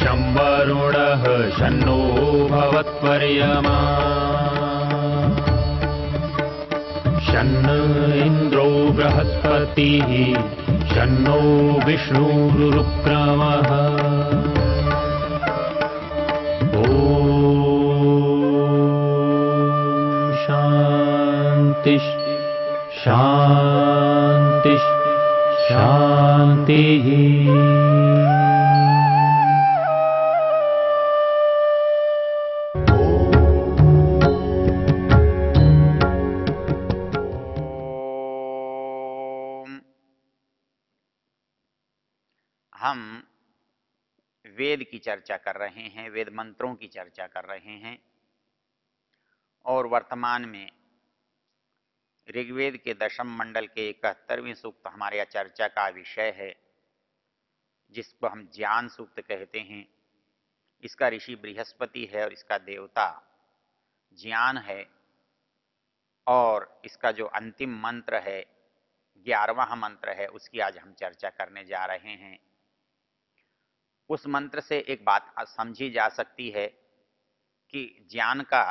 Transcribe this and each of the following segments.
शं वरुणः शन्नो भवत्पर्यमा शन्न इन्द्रो बृहस्पतिः शन्नो विष्णुरुक्रमः ॐ शान्ति शान्ति शान्तिः। हम वेद की चर्चा कर रहे हैं, वेद मंत्रों की चर्चा कर रहे हैं और वर्तमान में ऋग्वेद के दशम मंडल के 71वें सूक्त हमारे चर्चा का विषय है, जिसको हम ज्ञान सूक्त कहते हैं। इसका ऋषि बृहस्पति है और इसका देवता ज्ञान है और इसका जो अंतिम मंत्र है 11वां मंत्र है, उसकी आज हम चर्चा करने जा रहे हैं। उस मंत्र से एक बात समझी जा सकती है कि ज्ञान का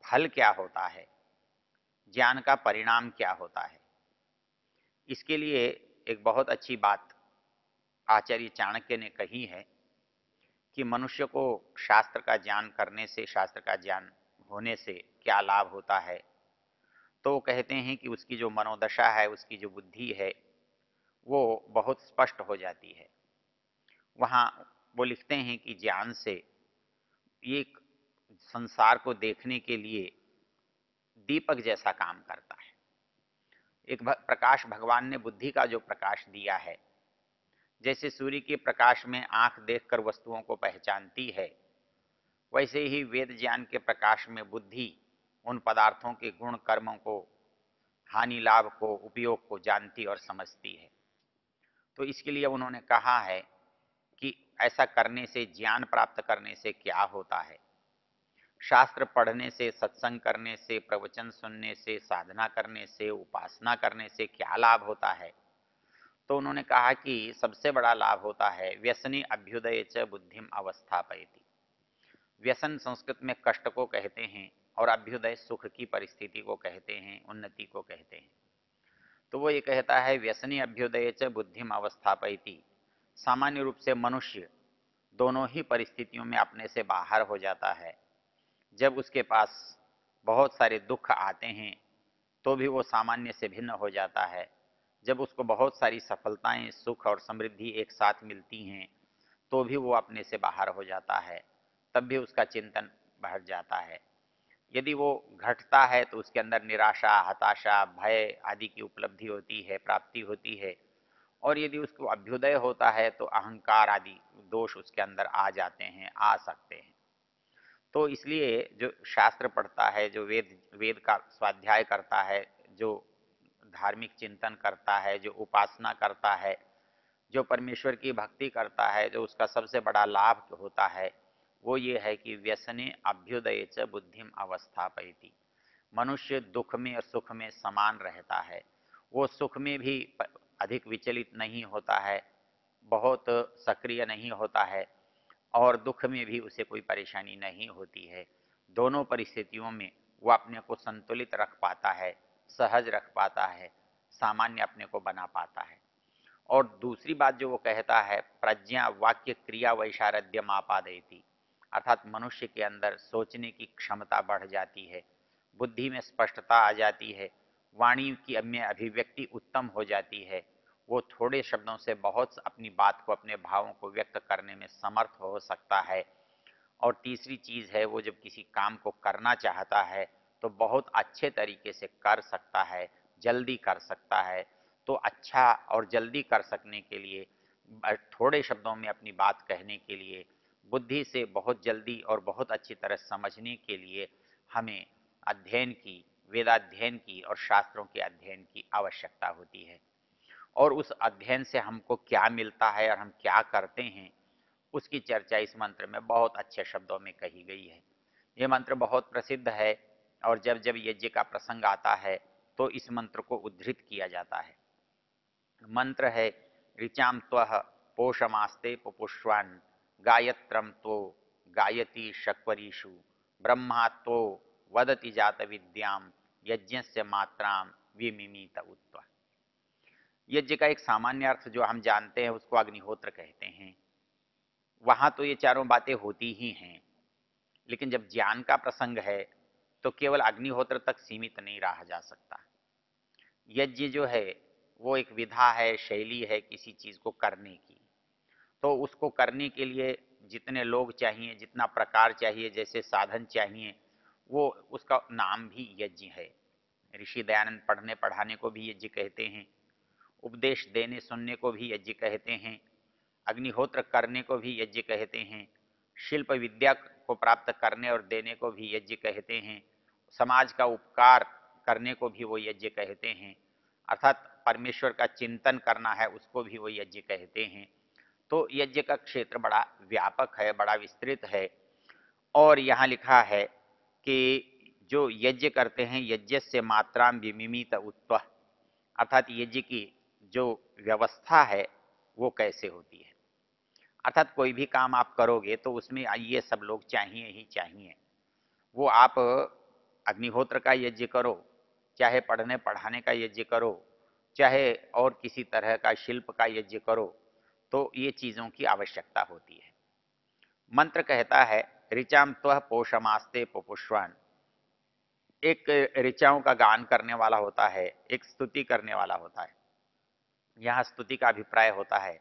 फल क्या होता है, ज्ञान का परिणाम क्या होता है। इसके लिए एक बहुत अच्छी बात आचार्य चाणक्य ने कही है कि मनुष्य को शास्त्र का ज्ञान करने से, शास्त्र का ज्ञान होने से क्या लाभ होता है। तो वो कहते हैं कि उसकी जो मनोदशा है, उसकी जो बुद्धि है, वो बहुत स्पष्ट हो जाती है। वहाँ वो लिखते हैं कि ज्ञान से एक संसार को देखने के लिए दीपक जैसा काम करता है। एक प्रकाश भगवान ने बुद्धि का जो प्रकाश दिया है, जैसे सूर्य के प्रकाश में आंख देखकर वस्तुओं को पहचानती है, वैसे ही वेद ज्ञान के प्रकाश में बुद्धि उन पदार्थों के गुण कर्मों को, हानि लाभ को, उपयोग को जानती और समझती है। तो इसके लिए उन्होंने कहा है कि ऐसा करने से, ज्ञान प्राप्त करने से क्या होता है। शास्त्र पढ़ने से, सत्संग करने से, प्रवचन सुनने से, साधना करने से, उपासना करने से क्या लाभ होता है। तो उन्होंने कहा कि सबसे बड़ा लाभ होता है व्यसनी अभ्युदय च बुद्धिम अवस्थापयति। व्यसन संस्कृत में कष्ट को कहते हैं और अभ्युदय सुख की परिस्थिति को कहते हैं, उन्नति को कहते हैं। तो वो ये कहता है व्यसनी अभ्युदय च बुद्धिम अवस्थापयति। सामान्य रूप से मनुष्य दोनों ही परिस्थितियों में अपने से बाहर हो जाता है। जब उसके पास बहुत सारे दुख आते हैं तो भी वो सामान्य से भिन्न हो जाता है। जब उसको बहुत सारी सफलताएं, सुख और समृद्धि एक साथ मिलती हैं तो भी वो अपने से बाहर हो जाता है, तब भी उसका चिंतन बढ़ जाता है। यदि वो घटता है तो उसके अंदर निराशा, हताशा, भय आदि की उपलब्धि होती है, प्राप्ति होती है। और यदि उसको अभ्युदय होता है तो अहंकार आदि दोष उसके अंदर आ जाते हैं, आ सकते हैं। तो इसलिए जो शास्त्र पढ़ता है, जो वेद का स्वाध्याय करता है, जो धार्मिक चिंतन करता है, जो उपासना करता है, जो परमेश्वर की भक्ति करता है, जो उसका सबसे बड़ा लाभ होता है वो ये है कि व्यसने अभ्युदय च बुद्धिम अवस्थापयति। मनुष्य दुख में और सुख में समान रहता है। वो सुख में भी अधिक विचलित नहीं होता है, बहुत सक्रिय नहीं होता है, और दुख में भी उसे कोई परेशानी नहीं होती है। दोनों परिस्थितियों में वो अपने को संतुलित रख पाता है, सहज रख पाता है, सामान्य अपने को बना पाता है। और दूसरी बात जो वो कहता है, प्रज्ञा वाक्य क्रिया वैशारद्यम आपादयति, अर्थात मनुष्य के अंदर सोचने की क्षमता बढ़ जाती है, बुद्धि में स्पष्टता आ जाती है, वाणी की में अभिव्यक्ति उत्तम हो जाती है। वो थोड़े शब्दों से बहुत अपनी बात को, अपने भावों को व्यक्त करने में समर्थ हो सकता है। और तीसरी चीज है, वो जब किसी काम को करना चाहता है तो बहुत अच्छे तरीके से कर सकता है, जल्दी कर सकता है। तो अच्छा और जल्दी कर सकने के लिए, थोड़े शब्दों में अपनी बात कहने के लिए, बुद्धि से बहुत जल्दी और बहुत अच्छी तरह समझने के लिए हमें अध्ययन की, वेदाध्ययन की और शास्त्रों के अध्ययन की आवश्यकता होती है। और उस अध्ययन से हमको क्या मिलता है और हम क्या करते हैं, उसकी चर्चा इस मंत्र में बहुत अच्छे शब्दों में कही गई है। ये मंत्र बहुत प्रसिद्ध है और जब जब यज्ञ का प्रसंग आता है तो इस मंत्र को उद्धृत किया जाता है। मंत्र है ऋचाम त्वः पोषमास्ते पुपुष्वान् गायत्रम तो गायति शक्वरीषु ब्रह्मा तो वदति जात विद्याम यज्ञस्य मात्राम विमिमीत उत्व। यज्ञ का एक सामान्य अर्थ जो हम जानते हैं उसको अग्निहोत्र कहते हैं। वहां तो ये चारों बातें होती ही हैं, लेकिन जब ज्ञान का प्रसंग है तो केवल अग्निहोत्र तक सीमित नहीं रहा जा सकता। यज्ञ जो है वो एक विधा है, शैली है किसी चीज को करने की। तो उसको करने के लिए जितने लोग चाहिए, जितना प्रकार चाहिए, जैसे साधन चाहिए, वो उसका नाम भी यज्ञ है। ऋषि दयानंद पढ़ने पढ़ाने को भी यज्ञ कहते हैं, उपदेश देने सुनने को भी यज्ञ कहते हैं, अग्निहोत्र करने को भी यज्ञ कहते हैं, शिल्प विद्या को प्राप्त करने और देने को भी यज्ञ कहते हैं, समाज का उपकार करने को भी वो यज्ञ कहते हैं, अर्थात परमेश्वर का चिंतन करना है उसको भी वो यज्ञ कहते हैं। तो यज्ञ का क्षेत्र बड़ा व्यापक है, बड़ा विस्तृत है। और यहाँ लिखा है कि जो यज्ञ करते हैं यज्ञ से मात्राम विमिमित उत्व, अर्थात यज्ञ की जो व्यवस्था है वो कैसे होती है। अर्थात कोई भी काम आप करोगे तो उसमें ये सब लोग चाहिए ही चाहिए। वो आप अग्निहोत्र का यज्ञ करो, चाहे पढ़ने पढ़ाने का यज्ञ करो, चाहे और किसी तरह का शिल्प का यज्ञ करो, तो ये चीजों की आवश्यकता होती है। मंत्र कहता है ऋचाम त्वः पोषमास्ते पुपुष्वान। एक ऋचाओं का गान करने वाला होता है, एक स्तुति करने वाला होता है। यहाँ स्तुति का अभिप्राय होता है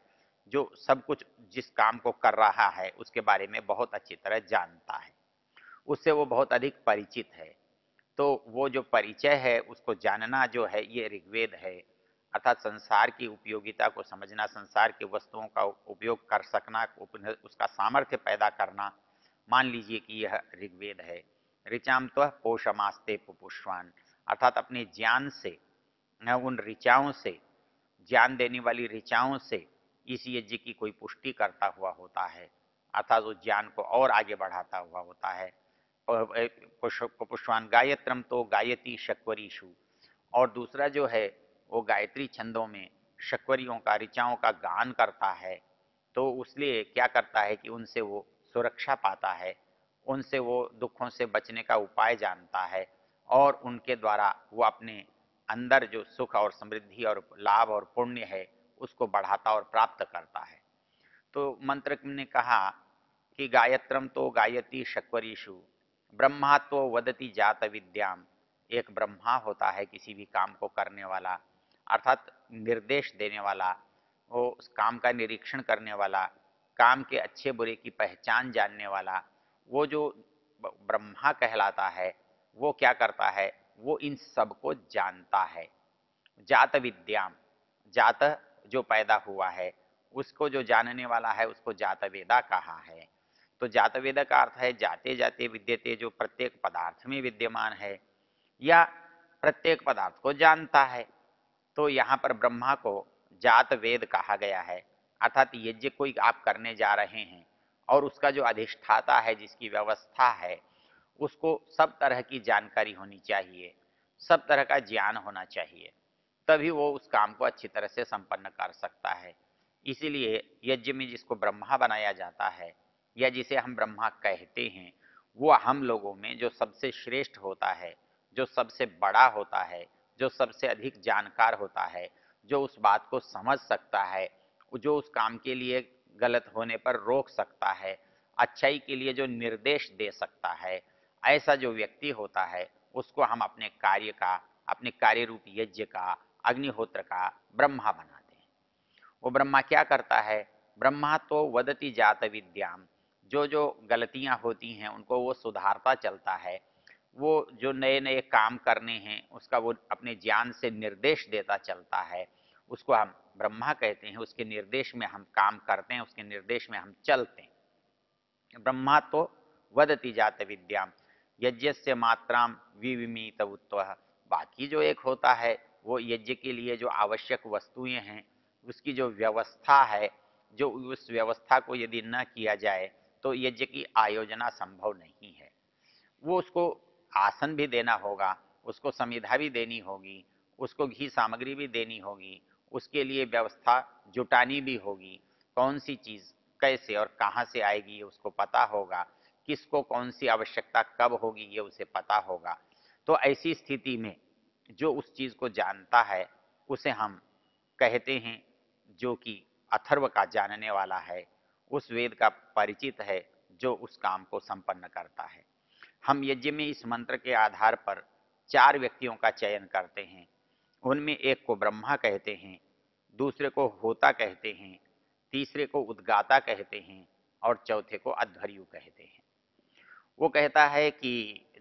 जो सब कुछ जिस काम को कर रहा है उसके बारे में बहुत अच्छी तरह जानता है, उससे वो बहुत अधिक परिचित है। तो वो जो परिचय है उसको जानना जो है ये ऋग्वेद है, अर्थात संसार की उपयोगिता को समझना, संसार की वस्तुओं का उपयोग कर सकना, उसका सामर्थ्य पैदा करना, मान लीजिए कि यह ऋग्वेद है। ऋचाम त्वः पोषमास्ते पुपुष्वान, अर्थात अपने ज्ञान से, उन ऋचाओं से, ज्ञान देने वाली ऋचाओं से इस यज्ञ की कोई पुष्टि करता हुआ होता है, अर्थात उस ज्ञान को और आगे बढ़ाता हुआ होता है। पुष्पान गायत्रम तो गायती शक्वरीषु, और दूसरा जो है वो गायत्री छंदों में शक्वरियों का, ऋचाओं का गान करता है। तो उसलिए क्या करता है कि उनसे वो सुरक्षा पाता है, उनसे वो दुखों से बचने का उपाय जानता है, और उनके द्वारा वो अपने अंदर जो सुख और समृद्धि और लाभ और पुण्य है उसको बढ़ाता और प्राप्त करता है। तो मंत्र ने कहा कि गायत्रम तो गायती शक्वरीषु ब्रह्मा तो वदति जात विद्याम। एक ब्रह्मा होता है किसी भी काम को करने वाला, अर्थात निर्देश देने वाला, वो उस काम का निरीक्षण करने वाला, काम के अच्छे बुरे की पहचान जानने वाला। वो जो ब्रह्मा कहलाता है वो क्या करता है, वो इन सब को जानता है। जात विद्याम, जात जो पैदा हुआ है उसको जो जानने वाला है उसको जातवेदा कहा है। तो जातवेदा का अर्थ है जाते जाते विद्यते, जो प्रत्येक पदार्थ में विद्यमान है या प्रत्येक पदार्थ को जानता है। तो यहाँ पर ब्रह्मा को जात वेद कहा गया है, अर्थात यज्ञ कोई आप करने जा रहे हैं और उसका जो अधिष्ठाता है, जिसकी व्यवस्था है, उसको सब तरह की जानकारी होनी चाहिए, सब तरह का ज्ञान होना चाहिए, तभी वो उस काम को अच्छी तरह से संपन्न कर सकता है। इसीलिए यज्ञ में जिसको ब्रह्मा बनाया जाता है या जिसे हम ब्रह्मा कहते हैं, वो हम लोगों में जो सबसे श्रेष्ठ होता है, जो सबसे बड़ा होता है, जो सबसे अधिक जानकार होता है, जो उस बात को समझ सकता है, जो उस काम के लिए गलत होने पर रोक सकता है, अच्छाई के लिए जो निर्देश दे सकता है, ऐसा जो व्यक्ति होता है उसको हम अपने कार्य का, अपने कार्य रूप यज्ञ का, अग्निहोत्र का ब्रह्मा बनाते हैं। वो ब्रह्मा क्या करता है, ब्रह्मा तो वदति जात विद्याम, जो जो गलतियां होती हैं उनको वो सुधारता चलता है। वो जो नए नए काम करने हैं उसका वो अपने ज्ञान से निर्देश देता चलता है, उसको हम ब्रह्मा कहते हैं। उसके निर्देश में हम काम करते हैं, उसके निर्देश में हम चलते हैं। ब्रह्मा तो वदति जात विद्याम यज्ञस्य मात्राम विविमीत उत्व। बाकी जो एक होता है वो यज्ञ के लिए जो आवश्यक वस्तुएं हैं उसकी जो व्यवस्था है, जो उस व्यवस्था को यदि न किया जाए तो यज्ञ की आयोजना संभव नहीं है। वो उसको आसन भी देना होगा, उसको समिधा भी देनी होगी, उसको घी सामग्री भी देनी होगी, उसके लिए व्यवस्था जुटानी भी होगी, कौन सी चीज कैसे और कहाँ से आएगी ये उसको पता होगा, किसको कौन सी आवश्यकता कब होगी ये उसे पता होगा। तो ऐसी स्थिति में जो उस चीज को जानता है उसे हम कहते हैं जो कि अथर्व का जानने वाला है, उस वेद का परिचित है जो उस काम को संपन्न करता है। हम यज्ञ में इस मंत्र के आधार पर 4 व्यक्तियों का चयन करते हैं। उनमें एक को ब्रह्मा कहते हैं, दूसरे को होता कहते हैं, तीसरे को उद्गाता कहते हैं और चौथे को अध्वर्यु कहते हैं। वो कहता है कि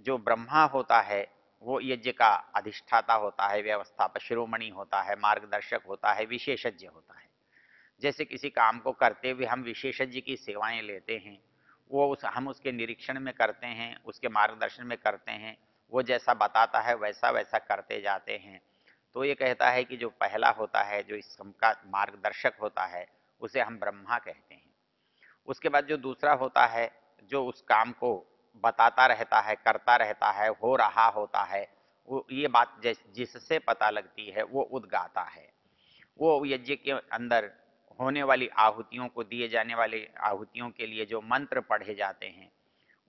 जो ब्रह्मा होता है वो यज्ञ का अधिष्ठाता होता है, व्यवस्थापक शिरोमणि होता है, मार्गदर्शक होता है, विशेषज्ञ होता है। जैसे किसी काम को करते हुए हम विशेषज्ञ की सेवाएं लेते हैं, हम उसके निरीक्षण में करते हैं, उसके मार्गदर्शन में करते हैं, वो जैसा बताता है वैसा वैसा करते जाते हैं। तो ये कहता है कि जो पहला होता है, जो इस काम का मार्गदर्शक होता है, उसे हम ब्रह्मा कहते हैं। उसके बाद जो दूसरा होता है, जो उस काम को बताता रहता है, करता रहता है, हो रहा होता है, वो ये बात जिससे पता लगती है वो उद्गाता है। वो यज्ञ के अंदर होने वाली आहुतियों को, दिए जाने वाले आहुतियों के लिए जो मंत्र पढ़े जाते हैं,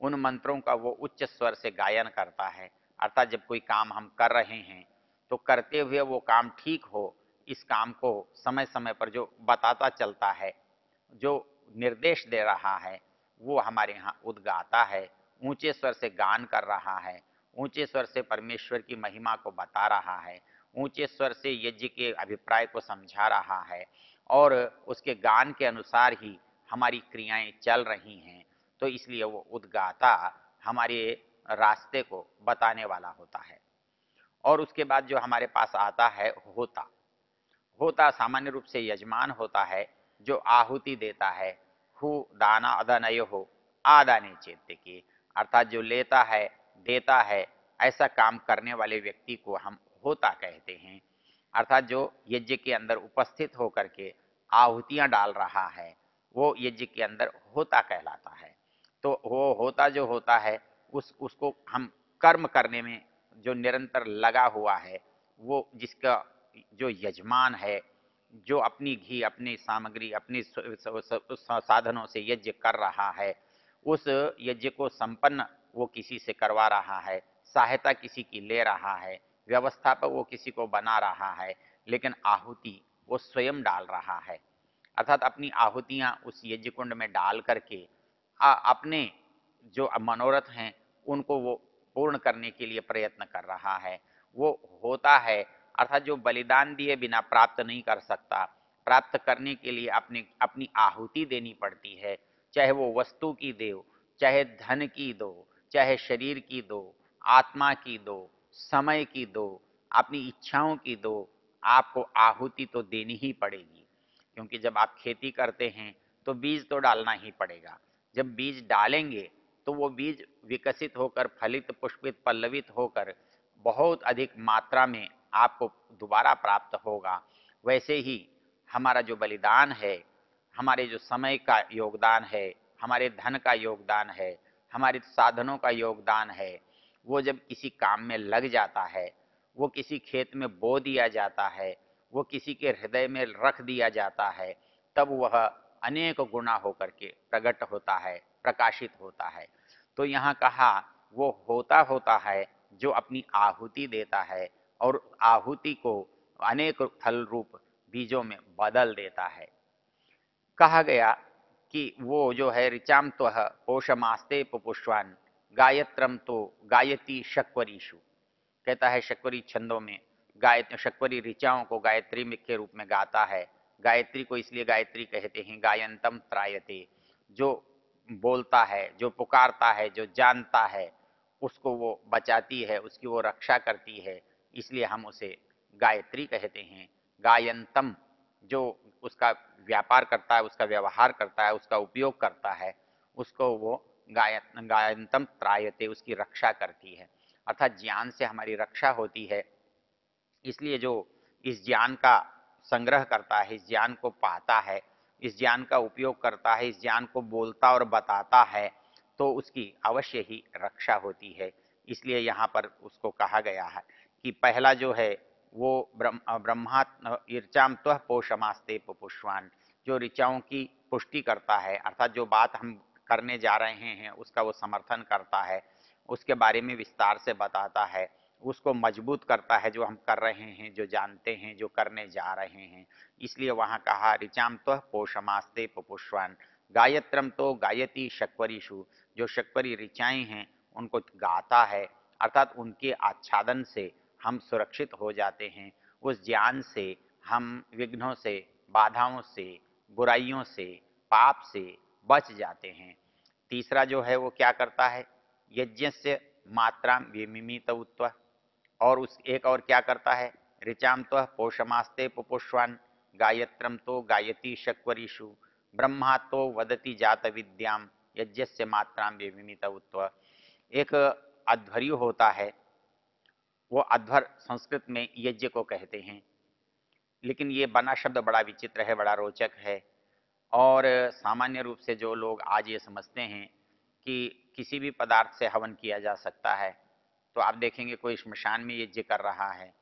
उन मंत्रों का वो उच्च स्वर से गायन करता है। अर्थात जब कोई काम हम कर रहे हैं तो करते हुए वो काम ठीक हो, इस काम को समय समय पर जो बताता चलता है, जो निर्देश दे रहा है, वो हमारे यहाँ उद्गाता है, ऊंचे स्वर से गान कर रहा है, ऊंचे स्वर से परमेश्वर की महिमा को बता रहा है, ऊंचे स्वर से यज्ञ के अभिप्राय को समझा रहा है और उसके गान के अनुसार ही हमारी क्रियाएं चल रही हैं। तो इसलिए वो उद्गाता हमारे रास्ते को बताने वाला होता है। और उसके बाद जो हमारे पास आता है होता। होता सामान्य रूप से यजमान होता है जो आहुति देता है। हु दाना अदनय हो आदाने चेत्य की, अर्थात जो लेता है, देता है, ऐसा काम करने वाले व्यक्ति को हम होता कहते हैं। अर्थात जो यज्ञ के अंदर उपस्थित होकर के आहुतियां डाल रहा है, वो यज्ञ के अंदर होता कहलाता है। तो वो होता जो होता है उसको हम कर्म करने में जो निरंतर लगा हुआ है, वो जिसका जो यजमान है, जो अपनी घी, अपनी सामग्री, अपनी साधनों से यज्ञ कर रहा है, उस यज्ञ को संपन्न वो किसी से करवा रहा है, सहायता किसी की ले रहा है, व्यवस्थापक वो किसी को बना रहा है, लेकिन आहुति वो स्वयं डाल रहा है। अर्थात अपनी आहुतियां उस यज्ञ कुंड में डाल करके अपने जो मनोरथ हैं उनको वो पूर्ण करने के लिए प्रयत्न कर रहा है। वो होता है, अर्थात जो बलिदान दिए बिना प्राप्त नहीं कर सकता, प्राप्त करने के लिए अपनी आहुति देनी पड़ती है। चाहे वो वस्तु की दो, चाहे धन की दो, चाहे शरीर की दो, आत्मा की दो, समय की दो, अपनी इच्छाओं की दो, आपको आहुति तो देनी ही पड़ेगी। क्योंकि जब आप खेती करते हैं तो बीज तो डालना ही पड़ेगा। जब बीज डालेंगे तो वो बीज विकसित होकर, फलित, पुष्पित, पल्लवित होकर बहुत अधिक मात्रा में आपको दोबारा प्राप्त होगा। वैसे ही हमारा जो बलिदान है, हमारे जो समय का योगदान है, हमारे धन का योगदान है, हमारे साधनों का योगदान है, वो जब किसी काम में लग जाता है, वो किसी खेत में बो दिया जाता है, वो किसी के हृदय में रख दिया जाता है, तब वह अनेक गुना होकर के प्रकट होता है, प्रकाशित होता है। तो यहाँ कहा वो होता है जो अपनी आहुति देता है और आहुति को अनेक फल रूप बीजों में बदल देता है। कहा गया कि वो जो है ऋचाम तो पोषमास्ते पुष्पान गायत्रम तो गायती शक्वरीषु, कहता है शक्वरी छंदों में शक्वरी ऋचाओं को गायत्री के रूप में गाता है। गायत्री को इसलिए गायत्री कहते हैं, गायंतम त्रायते, जो बोलता है, जो पुकारता है, जो जानता है, उसको वो बचाती है, उसकी वो रक्षा करती है, इसलिए हम उसे गायत्री कहते हैं। गायंतम, जो उसका व्यापार करता है, उसका व्यवहार करता है, उसका उपयोग करता है, उसको वो गायंतम त्रायते, उसकी रक्षा करती है। अर्थात ज्ञान से हमारी रक्षा होती है। इसलिए जो इस ज्ञान का संग्रह करता है, इस ज्ञान को पाता है, इस ज्ञान का उपयोग करता है, इस ज्ञान को बोलता और बताता है, तो उसकी अवश्य ही रक्षा होती है। इसलिए यहाँ पर उसको कहा गया है कि पहला जो है वो ब्रह्मा ऋचाम त्वः पोषमास्ते पुष्पान, जो ऋचाओं की पुष्टि करता है, अर्थात जो बात हम करने जा रहे हैं उसका वो समर्थन करता है, उसके बारे में विस्तार से बताता है, उसको मजबूत करता है जो हम कर रहे हैं, जो जानते हैं, जो करने जा रहे हैं। इसलिए वहाँ कहा ऋचाम तो पोषमास्ते पुपुष्वान, गायत्रम तो गायती शक्वरीषु, जो शक्वरी ऋचाएं हैं उनको गाता है, अर्थात उनके आच्छादन से हम सुरक्षित हो जाते हैं, उस ज्ञान से हम विघ्नों से, बाधाओं से, बुराइयों से, पाप से बच जाते हैं। तीसरा जो है वो क्या करता है, यज्ञ से मात्रा विमिमितौत्व, और उस एक और क्या करता है, ऋचाम तो पोषमास्ते पुपुष्वान, गायत्रम तो गायती शक्वरीषु, ब्रह्मा तो वदति जात विद्याम, यज्ञ से मात्रा विमिमितौत्व। एक अध्वर्यु होता है, वो अध्वर संस्कृत में यज्ञ को कहते हैं, लेकिन ये बना शब्द बड़ा विचित्र है, बड़ा रोचक है। और सामान्य रूप से जो लोग आज ये समझते हैं कि किसी भी पदार्थ से हवन किया जा सकता है, तो आप देखेंगे कोई श्मशान में यज्ञ कर रहा है,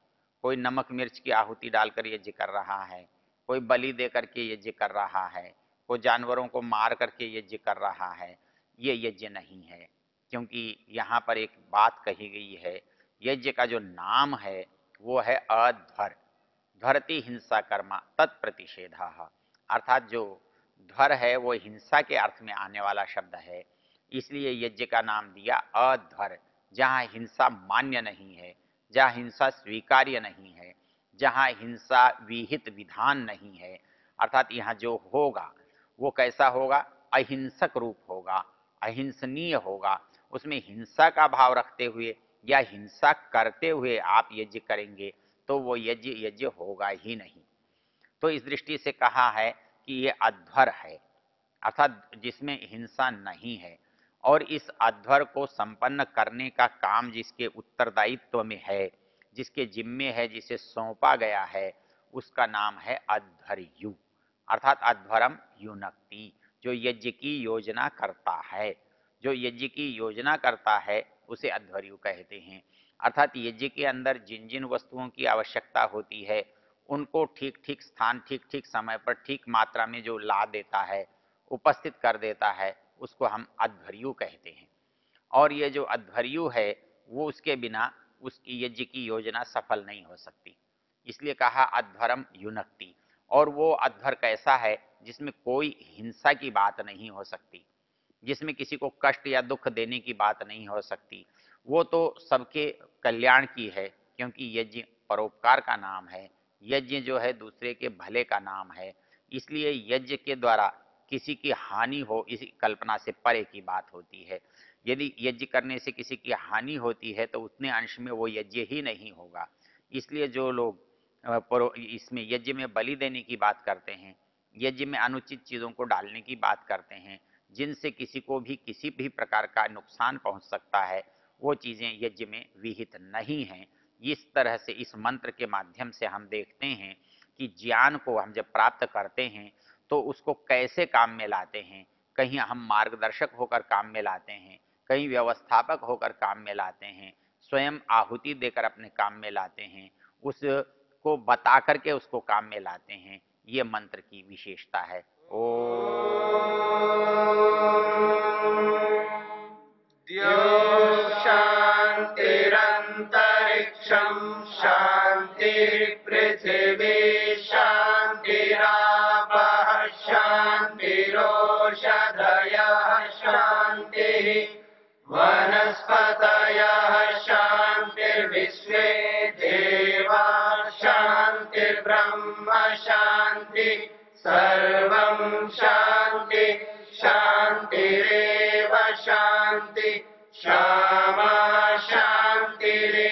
कोई नमक मिर्च की आहुति डालकर यज्ञ कर रहा है, कोई बलि दे करके यज्ञ कर रहा है, कोई जानवरों को मार करके यज्ञ कर रहा है। ये यज्ञ नहीं है, क्योंकि यहाँ पर एक बात कही गई है, यज्ञ का जो नाम है वो है अध्वर, ध्वरति हिंसा कर्मा तत्प्रतिषेध, अर्थात जो ध्वर है वो हिंसा के अर्थ में आने वाला शब्द है, इसलिए यज्ञ का नाम दिया अध्वर, जहाँ हिंसा मान्य नहीं है, जहाँ हिंसा स्वीकार्य नहीं है, जहाँ हिंसा विहित विधान नहीं है, अर्थात यहाँ जो होगा वो कैसा होगा, अहिंसक रूप होगा, अहिंसनीय होगा, उसमें हिंसा का भाव रखते हुए या हिंसा करते हुए आप यज्ञ करेंगे तो वो यज्ञ यज्ञ होगा ही नहीं। तो इस दृष्टि से कहा है कि ये अध्वर है, अर्थात जिसमें हिंसा नहीं है, और इस अध्वर को संपन्न करने का काम जिसके उत्तरदायित्व में है, जिसके जिम्मे है, जिसे सौंपा गया है, उसका नाम है अध्वर्यु, अर्थात अध्वरम युनक्ति, जो यज्ञ की योजना करता है, जो यज्ञ की योजना करता है उसे अध्वर्यु कहते हैं। अर्थात यज्ञ के अंदर जिन जिन वस्तुओं की आवश्यकता होती है उनको ठीक ठीक स्थान, ठीक ठीक समय पर, ठीक मात्रा में जो ला देता है, उपस्थित कर देता है, उसको हम अध्वर्यु कहते हैं। और ये जो अध्वर्यु है वो उसके बिना उसकी यज्ञ की योजना सफल नहीं हो सकती, इसलिए कहा अध्वरम युनक्ति। और वो अध्वर कैसा है, जिसमें कोई हिंसा की बात नहीं हो सकती, जिसमें किसी को कष्ट या दुख देने की बात नहीं हो सकती, वो तो सबके कल्याण की है, क्योंकि यज्ञ परोपकार का नाम है, यज्ञ जो है दूसरे के भले का नाम है, इसलिए यज्ञ के द्वारा किसी की हानि हो इसी कल्पना से परे की बात होती है। यदि यज्ञ करने से किसी की हानि होती है तो उतने अंश में वो यज्ञ ही नहीं होगा। इसलिए जो लोग इसमें यज्ञ में बलि देने की बात करते हैं, यज्ञ में अनुचित चीज़ों को डालने की बात करते हैं, जिनसे किसी को भी किसी भी प्रकार का नुकसान पहुंच सकता है, वो चीज़ें यज्ञ में विहित नहीं हैं। इस तरह से इस मंत्र के माध्यम से हम देखते हैं कि ज्ञान को हम जब प्राप्त करते हैं तो उसको कैसे काम में लाते हैं। कहीं हम मार्गदर्शक होकर काम में लाते हैं, कहीं व्यवस्थापक होकर काम में लाते हैं, स्वयं आहुति देकर अपने काम में लाते हैं, उसको बता करके उसको काम में लाते हैं। ये मंत्र की विशेषता है। शांतिरंतरिक्षं शांति पृथिवी शांतिरापः शांतिरोषधयः शांतिः वनस्पतयः शांतिर्विश्वे देवा शांतिर्ब्रह्म शांति सर्वं शांति शांतिरेव शांति श्यामा शांतिरेव